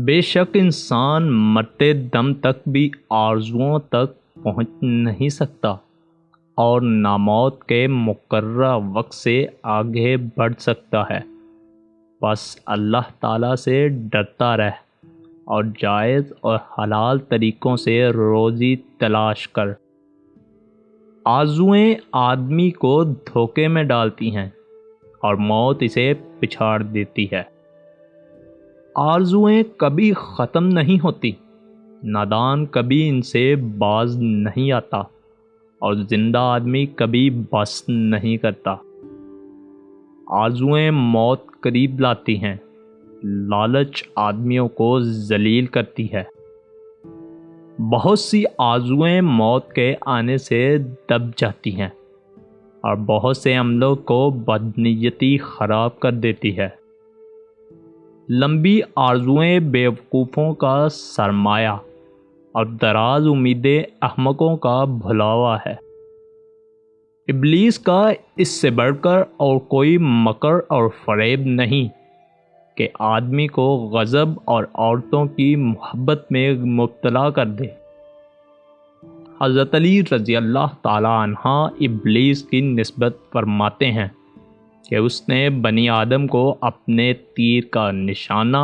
بے شک انسان مرتے دم تک بھی آرزوؤں تک پہنچ نہیں سکتا اور نہ موت کے مقررہ وقت سے آگے بڑھ سکتا ہے۔ بس اللہ تعالیٰ سے ڈرتا رہ اور جائز اور حلال طریقوں سے روزی تلاش کر۔ آرزوئیں آدمی کو دھوکے میں ڈالتی ہیں اور موت اسے پچھاڑ دیتی ہے۔ آرزوئیں کبھی ختم نہیں ہوتی، نادان کبھی ان سے باز نہیں آتا اور زندہ آدمی کبھی بس نہیں کرتا۔ آرزوئیں موت قریب لاتی ہیں، لالچ آدمیوں کو ذلیل کرتی ہے۔ بہت سی آرزوئیں موت کے آنے سے دب جاتی ہیں اور بہت سے عملوں کو بدنیتی خراب کر دیتی ہے۔ لمبی آرزوئیں بیوقوفوں کا سرمایہ اور دراز امیدیں احمقوں کا بھلاوا ہے۔ ابلیس کا اس سے بڑھ کر اور کوئی مکر اور فریب نہیں کہ آدمی کو غضب اور عورتوں کی محبت میں مبتلا کر دے۔ حضرت علی رضی اللہ تعالی عنہ ابلیس کی نسبت فرماتے ہیں کہ اس نے بنی آدم کو اپنے تیر کا نشانہ،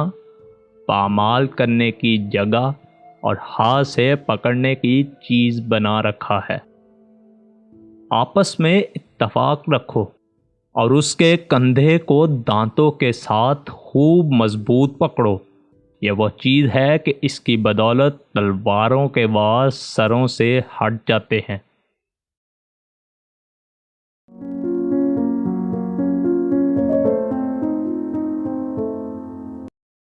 پامال کرنے کی جگہ اور ہاتھ سے پکڑنے کی چیز بنا رکھا ہے۔ آپس میں اتفاق رکھو اور اس کے کندھے کو دانتوں کے ساتھ خوب مضبوط پکڑو۔ یہ وہ چیز ہے کہ اس کی بدولت تلواروں کے وار سروں سے ہٹ جاتے ہیں۔